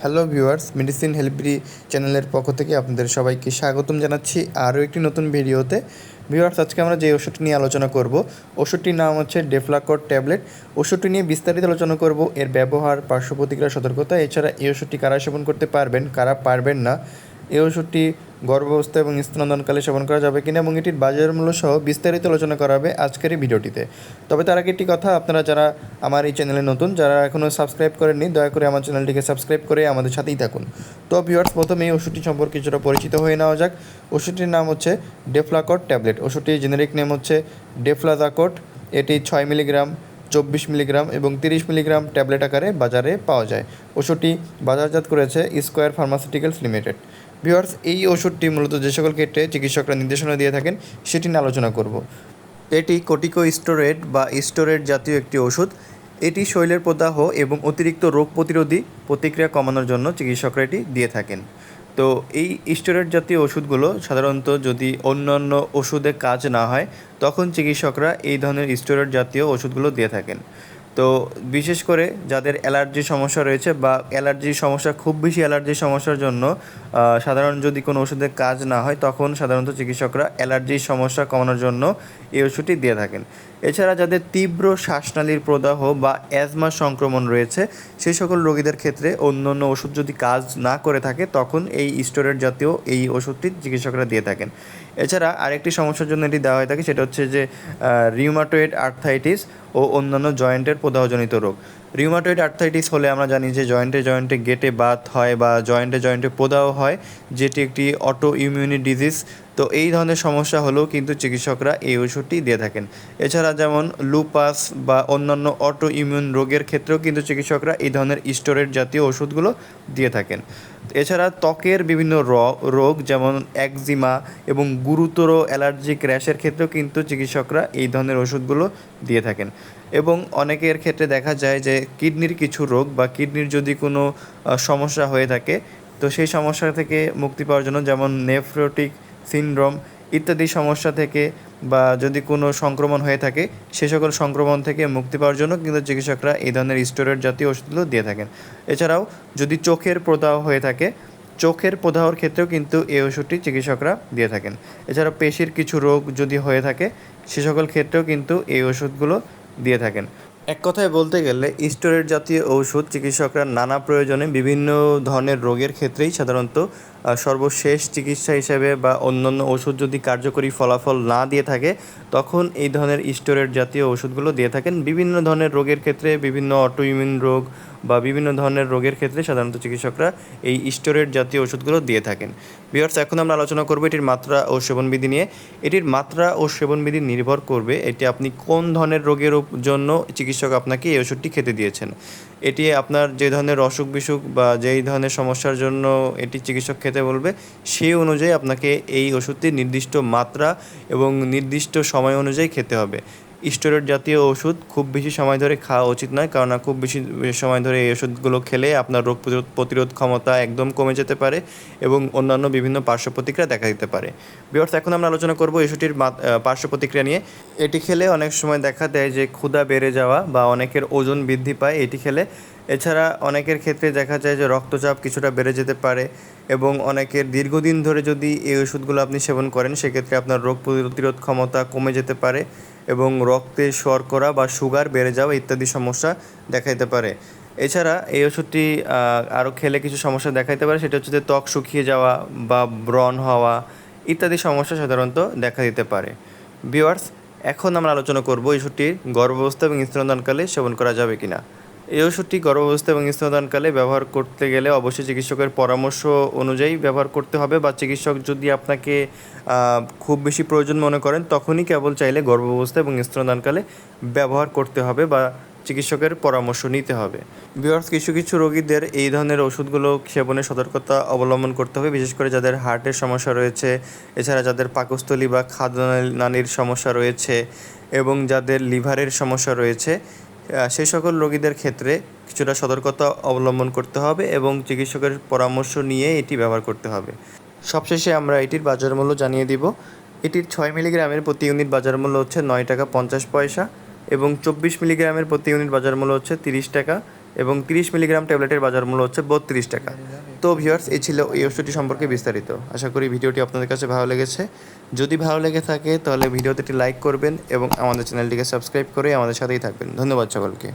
Hello viewers, medicine হেল্পরি চ্যানেলের পক্ষ থেকে আপনাদের সবাইকে স্বাগতম জানাচ্ছি আরও একটি নতুন ভিডিওতে। ভিউয়ার্স, আজকে আমরা যে ওষুধটি নিয়ে আলোচনা করব, ওষুধটির নাম হচ্ছে ডেফ্লাকট ট্যাবলেট। ওষুধটি নিয়ে বিস্তারিত আলোচনা করব, এর ব্যবহার, পার্শ্ব প্রতিক্রিয়া, সতর্কতা, এছাড়া এই ওষুধটি কারা সেবন করতে পারবেন, কারা পারবেন না, এই ওষুধটি গর্ভাবস্থা এবং স্তন্যদানকালে সেবন করা যাবে কিনা এবং এটির বাজার মূল্য সহ বিস্তারিত আলোচনা করা হবে আজকের এই ভিডিওটিতে। তবে তার আগে একটি কথা, আপনারা যারা আমার এই চ্যানেলে নতুন, যারা এখনও সাবস্ক্রাইব করেননি, দয়া করে আমার চ্যানেলটিকে সাবস্ক্রাইব করে আমাদের সাথেই থাকুন। তো ভিউয়ার্স, প্রথমে এই ওষুধটি সম্পর্কে কিছুটা পরিচিত হয়ে নেওয়া যাক। ওষুধটির নাম হচ্ছে ডেফ্লাকট ট্যাবলেট। ওষুধটির জেনেরিক নেম হচ্ছে ডেফ্লাজাকট। এটি 6 মিলিগ্রাম, 24 মিলিগ্রাম এবং 30 মিলিগ্রাম ট্যাবলেট আকারে বাজারে পাওয়া যায়। ওষুধটি বাজারজাত করেছে স্কোয়ার ফার্মাসিউটিক্যালস লিমিটেড। ভিউয়ার্স, এই ওষুধটি মূলত যে সকল ক্ষেত্রে চিকিৎসকরা নির্দেশনা দিয়ে থাকেন সেটি নিয়ে আলোচনা করব। এটি কর্টিকোস্টেরয়েড বা স্টেরয়েড জাতীয় একটি ওষুধ। এটি শরীরের প্রদাহ এবং অতিরিক্ত রোগ প্রতিরোধী প্রতিক্রিয়া কমানোর জন্য চিকিৎসকরা এটি দিয়ে থাকেন। তো এই স্টেরয়েড জাতীয় ওষুধগুলো সাধারণত যদি অন্যান্য ওষুধে কাজ না হয়, তখন চিকিৎসকরা এই ধরনের স্টেরয়েড জাতীয় ওষুধগুলো দিয়ে থাকেন। তো বিশেষ করে যাদের অ্যালার্জির সমস্যা রয়েছে বা অ্যালার্জির সমস্যা, খুব বেশি অ্যালার্জির সমস্যার জন্য সাধারণ যদি কোনো ওষুধের কাজ না হয়, তখন সাধারণত চিকিৎসকরা অ্যালার্জির সমস্যা কমানোর জন্য এই ওষুধটি দিয়ে থাকেন। এছাড়া যাদের তীব্র শ্বাসনালীর প্রদাহ বা অ্যাজমা সংক্রমণ রয়েছে, সেই সকল রোগীদের ক্ষেত্রে অন্য অন্য ওষুধ যদি কাজ না করে থাকে, তখন এই স্টেরয়েড জাতীয় এই ওষুধটি চিকিৎসকরা দিয়ে থাকেন। এছাড়া আরেকটি সমস্যার জন্য এটি দেওয়া হয়ে থাকে, সেটা হচ্ছে যে রিউমাটয়েড আর্থ্রাইটিস ও অন্যান্য জয়েন্টের প্রদাহজনিত রোগ। রিউমাটয়েড আর্থ্রাইটিস হলে আমরা জানি যে জয়েন্টে জয়েন্টে গেঁটে বাত হয় বা জয়েন্টে জয়েন্টে প্রদাহ হয়, যেটি একটি অটো ইমিউনি ডিজিজ। তো এই ধরনের সমস্যা হলেও কিন্তু চিকিৎসকরা এই ওষুধটি দিয়ে থাকেন। এছাড়া যেমন লুপাস বা অন্যান্য অটো ইমিউন রোগের ক্ষেত্রেও কিন্তু চিকিৎসকরা এই ধরনের স্টেরয়েড জাতীয় ওষুধগুলো দিয়ে থাকেন। এছাড়া ত্বকের বিভিন্ন রোগ যেমন একজিমা এবং গুরুতর অ্যালার্জিক র্যাশের ক্ষেত্রেও কিন্তু চিকিৎসকরা এই ধরনের ওষুধগুলো দিয়ে থাকেন। এবং অনেকের ক্ষেত্রে দেখা যায় যে কিডনির কিছু রোগ বা কিডনির যদি কোনো সমস্যা হয়ে থাকে, তো সেই সমস্যা থেকে মুক্তি পাওয়ার জন্য, যেমন নেফ্রোটিক সিনড্রোম ইত্যাদি সমস্যা থেকে, বা যদি কোনো সংক্রমণ হয়ে থাকে, সে সকল সংক্রমণ থেকে মুক্তি পাওয়ার জন্য কিন্তু চিকিৎসকরা এই ধরনের স্টেরয়েড জাতীয় ওষুধগুলো দিয়ে থাকেন। এছাড়াও যদি চোখের প্রদাহ হয়ে থাকে, চোখের প্রদাহর ক্ষেত্রেও কিন্তু এই ওষুধটি চিকিৎসকরা দিয়ে থাকেন। এছাড়া পেশির কিছু রোগ যদি হয়ে থাকে, সে সকল ক্ষেত্রেও কিন্তু এই ওষুধগুলো দিয়ে থাকেন। এক কথায় বলতে গেলে স্টেরয়েড জাতীয় ঔষধ চিকিৎসকরা নানা প্রয়োজনে বিভিন্ন ধরনের রোগের ক্ষেত্রেই সাধারণত সর্বশেষ চিকিৎসা হিসেবে, বা অন্যান্য ওষুধ যদি কার্যকরী ফলাফল না দিয়ে থাকে, তখন এই ধরনের স্টেরয়েড জাতীয় ওষুধগুলো দিয়ে থাকেন। বিভিন্ন ধরনের রোগের ক্ষেত্রে, বিভিন্ন অটোইমিউন রোগ বা বিভিন্ন ধরনের রোগের ক্ষেত্রে সাধারণত চিকিৎসকরা এই স্টেরয়েড জাতীয় ওষুধগুলো দিয়ে থাকেন। ভিউয়ার্স, এখন আমরা আলোচনা করব এটির মাত্রা ও সেবনবিধি নিয়ে। এটির মাত্রা ও সেবনবিধি নির্ভর করবে এটি আপনি কোন ধরনের রোগের জন্য চিকিৎসক আপনাকে এই ওষুধটি খেতে দিয়েছেন। এটি আপনার যে ধরনের অসুখ বিসুখ বা যেই ধরনের সমস্যার জন্য এটি চিকিৎসক খেতে বলবে, সেই অনুযায়ী আপনাকে এই ওষুধটি নির্দিষ্ট মাত্রা এবং নির্দিষ্ট সময় অনুযায়ী খেতে হবে। স্টেরয়েড জাতীয় ওষুধ খুব বেশি সময় ধরে খাওয়া উচিত নয়, কারণ খুব বেশি সময় ধরে এই ওষুধগুলো খেলে আপনার রোগ প্রতিরোধ ক্ষমতা একদম কমে যেতে পারে এবং অন্যান্য বিভিন্ন পার্শ্ব প্রতিক্রিয়া দেখা দিতে পারে। ভিউয়ার্স, এখন আমরা আলোচনা করব এই ওষুধটির পার্শ্ব প্রতিক্রিয়া নিয়ে। এটি খেলে অনেক সময় দেখা দেয় যে ক্ষুধা বেড়ে যাওয়া বা অনেকের ওজন বৃদ্ধি পায় এটি খেলে। এছাড়া অনেকের ক্ষেত্রে দেখা যায় যে রক্তচাপ কিছুটা বেড়ে যেতে পারে, এবং অনেকের দীর্ঘদিন ধরে যদি এই ওষুধগুলো আপনি সেবন করেন, সেক্ষেত্রে আপনার রোগ প্রতিরোধ ক্ষমতা কমে যেতে পারে এবং রক্তে শর্করা বা সুগার বেড়ে যাওয়া ইত্যাদি সমস্যা দেখা দিতে পারে। এছাড়া এই ওষুধটি আরও খেলে কিছু সমস্যা দেখা দিতে পারে, সেটা হচ্ছে যে ত্বক শুকিয়ে যাওয়া বা ব্রণ হওয়া ইত্যাদি সমস্যা সাধারণত দেখা দিতে পারে। ভিউয়ার্স, এখন আমরা আলোচনা করব এই ওষুধটির গর্ভাবস্থা এবং স্তন্যদানকালে সেবন করা যাবে কিনা। এই ওষুধটি গর্ভাবস্থা এবং স্তন্যদানকালে ব্যবহার করতে গেলে অবশ্যই চিকিৎসকের পরামর্শ অনুযায়ী ব্যবহার করতে হবে, বা চিকিৎসক যদি আপনাকে খুব বেশি প্রয়োজন মনে করেন, তখনই কেবল চাইলে গর্ভাবস্থা এবং স্তন্যদানকালে ব্যবহার করতে হবে বা চিকিৎসকের পরামর্শ নিতে হবে। ভিউয়ার্স, কিছু কিছু রোগীদের এই ধরনের ওষুধগুলো সেবনে সতর্কতা অবলম্বন করতে হবে, বিশেষ করে যাদের হার্টের সমস্যা রয়েছে, এছাড়া যাদের পাকস্থলী বা খাদ্যনালীর সমস্যা রয়েছে এবং যাদের লিভারের সমস্যা রয়েছে, সেই সকল রোগীদের ক্ষেত্রে কিছুটা সতর্কতা অবলম্বন করতে হবে এবং চিকিৎসকের পরামর্শ নিয়ে এটি ব্যবহার করতে হবে। সবশেষে আমরা এটির বাজার মূল্য জানিয়ে দিব। এটির 6 মিলিগ্রামের প্রতি ইউনিট বাজার মূল্য হচ্ছে 9 টাকা 50 পয়সা এবং 24 মিলিগ্রামের প্রতি ইউনিট বাজার মূল্য হচ্ছে 30 টাকা এবং 30 মিলিগ্রাম ট্যাবলেটের বাজার মূল্য হচ্ছে 32 টাকা। তো ভিউয়ার্স, এই ছিল এই ওষুধটি সম্পর্কে বিস্তারিত। আশা করি ভিডিওটি আপনাদের কাছে ভালো লেগেছে। যদি ভালো লেগে থাকে তাহলে ভিডিওতে একটি লাইক করবেন এবং আমাদের চ্যানেলটিকে সাবস্ক্রাইব করে আমাদের সাথেই থাকবেন। ধন্যবাদ সকলকে।